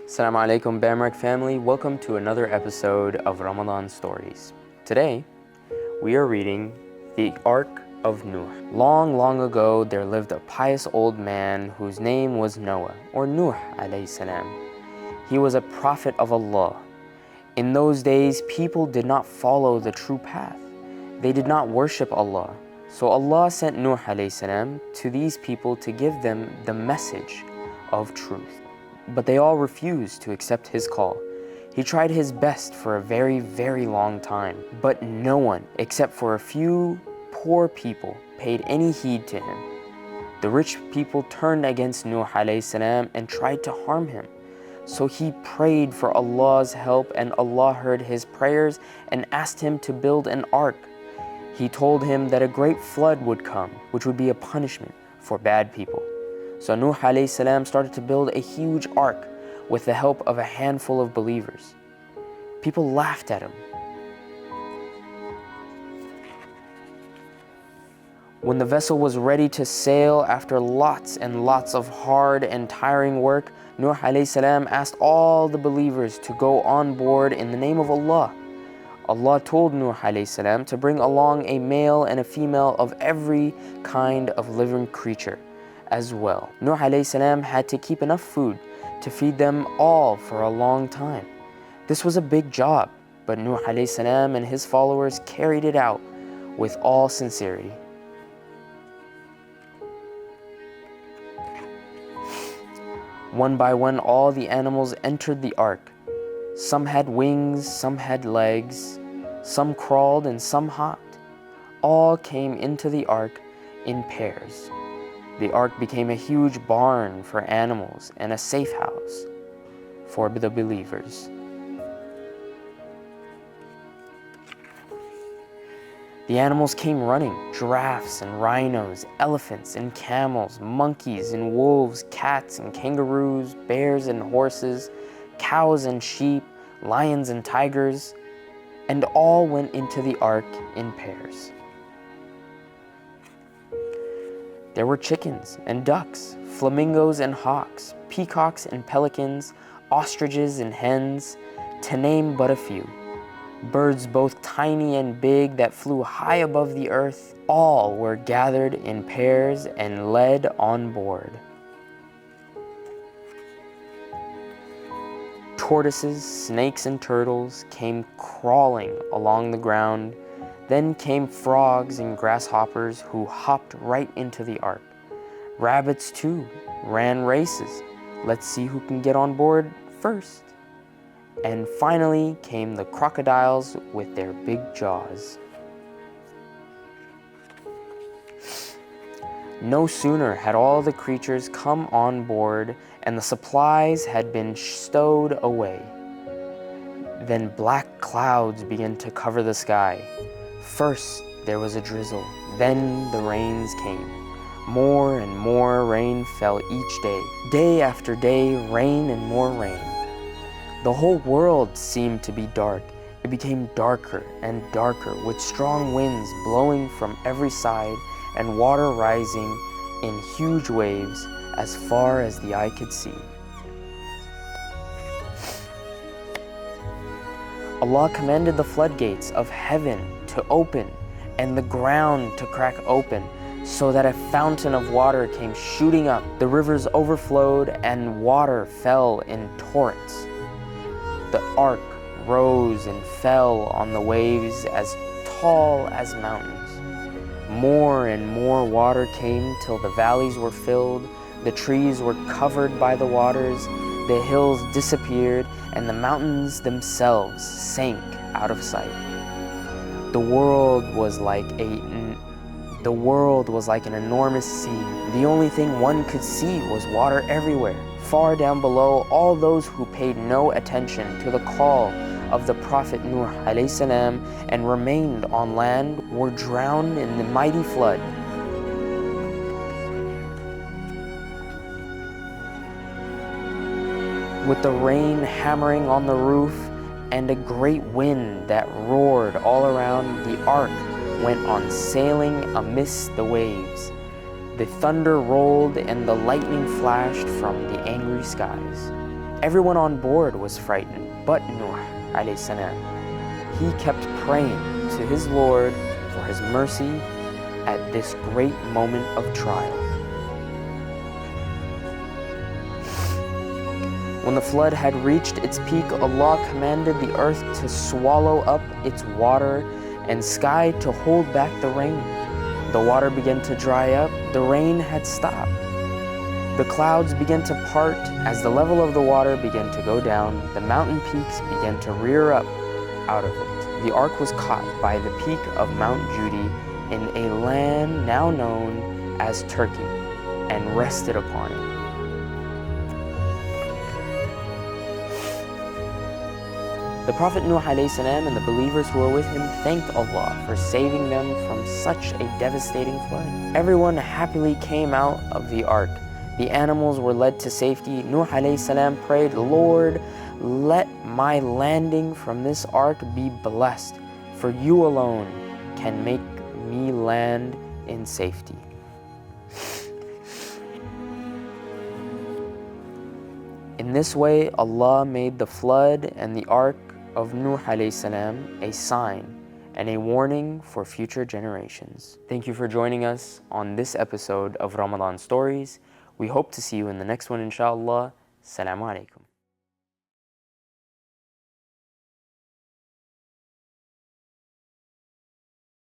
Assalamu alaikum Bamrak family, welcome to another episode of Ramadan Stories. Today, we are reading the Ark of Nuh. Long, long ago, there lived a pious old man whose name was Noah, or Nuh alayhi salam. He was a prophet of Allah. In those days, people did not follow the true path. They did not worship Allah. So Allah sent Nuh alayhi salam to these people to give them the message of truth. But they all refused to accept his call. He tried his best for a very, very long time, but no one, except for a few poor people, paid any heed to him. The rich people turned against Nuh alayhi salam and tried to harm him. So he prayed for Allah's help, and Allah heard his prayers and asked him to build an ark. He told him that a great flood would come, which would be a punishment for bad people. So Nuh alayhi salam started to build a huge ark with the help of a handful of believers. People laughed at him. When the vessel was ready to sail after lots and lots of hard and tiring work, Nuh alayhi salam asked all the believers to go on board in the name of Allah. Allah told Nuh alayhi salam to bring along a male and a female of every kind of living creature as well. Nuh alayhi salam had to keep enough food to feed them all for a long time. This was a big job, but Nuh alayhi salam and his followers carried it out with all sincerity. One by one, all the animals entered the ark. Some had wings, some had legs, some crawled and some hopped. All came into the ark in pairs. The ark became a huge barn for animals and a safe house for the believers. The animals came running: giraffes and rhinos, elephants and camels, monkeys and wolves, cats and kangaroos, bears and horses, cows and sheep, lions and tigers, and all went into the ark in pairs. There were chickens and ducks, flamingos and hawks, peacocks and pelicans, ostriches and hens, to name but a few. Birds both tiny and big that flew high above the earth, all were gathered in pairs and led on board. Tortoises, snakes, and turtles came crawling along the ground. Then came frogs and grasshoppers who hopped right into the ark. Rabbits too ran races. Let's see who can get on board first. And finally came the crocodiles with their big jaws. No sooner had all the creatures come on board and the supplies had been stowed away than black clouds began to cover the sky. First there was a drizzle, then the rains came. More and more rain fell each day. Day after day, rain and more rain. The whole world seemed to be dark. It became darker and darker, with strong winds blowing from every side and water rising in huge waves as far as the eye could see. Allah commanded the floodgates of heaven to open and the ground to crack open, so that a fountain of water came shooting up. The rivers overflowed and water fell in torrents. The ark rose and fell on the waves as tall as mountains. More and more water came till the valleys were filled, the trees were covered by the waters, the hills disappeared, and the mountains themselves sank out of sight. The world was like an enormous sea. The only thing one could see was water everywhere. Far down below, all those who paid no attention to the call of the Prophet Nuh alayhi salam and remained on land were drowned in the mighty flood. With the rain hammering on the roof and a great wind that roared all around, the ark went on sailing amidst the waves. The thunder rolled and the lightning flashed from the angry skies. Everyone on board was frightened, but Nuh alayhi salam. He kept praying to his Lord for his mercy at this great moment of trial. When the flood had reached its peak, Allah commanded the earth to swallow up its water and sky to hold back the rain. The water began to dry up, the rain had stopped. The clouds began to part as the level of the water began to go down. The mountain peaks began to rear up out of it. The ark was caught by the peak of Mount Judy in a land now known as Turkey and rested upon it. The Prophet Nuh alayhi salam and the believers who were with him thanked Allah for saving them from such a devastating flood. Everyone happily came out of the ark. The animals were led to safety. Nuh alayhi salam prayed, "Lord, let my landing from this ark be blessed, for you alone can make me land in safety." In this way, Allah made the flood and the Ark of Nuh alayhi salam a sign and a warning for future generations. Thank you for joining us on this episode of Ramadan Stories. We hope to see you in the next one, inshallah. Assalamu alaikum.